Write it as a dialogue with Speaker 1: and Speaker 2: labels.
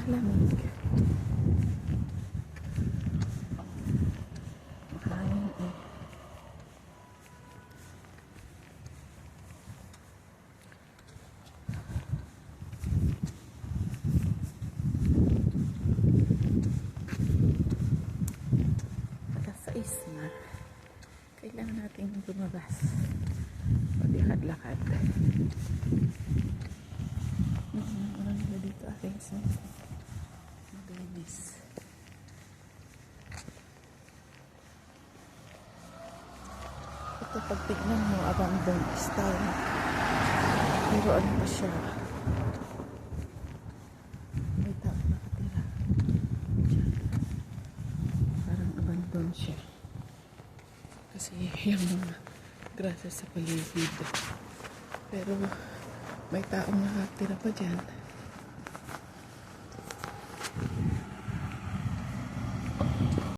Speaker 1: malamig. Mahangin eh. Alas 6 na. Kailangan natin lumabas. Maglakad-lakad. Ano nila dito aking sa malinis. Ito pag tignan mo, abandoned style. Pero ano pa siya? May tao nakatira. Diyan. Parang abandoned siya. Kasi yung mga grasa sa paligid. Pero may taong nakatira pa dyan.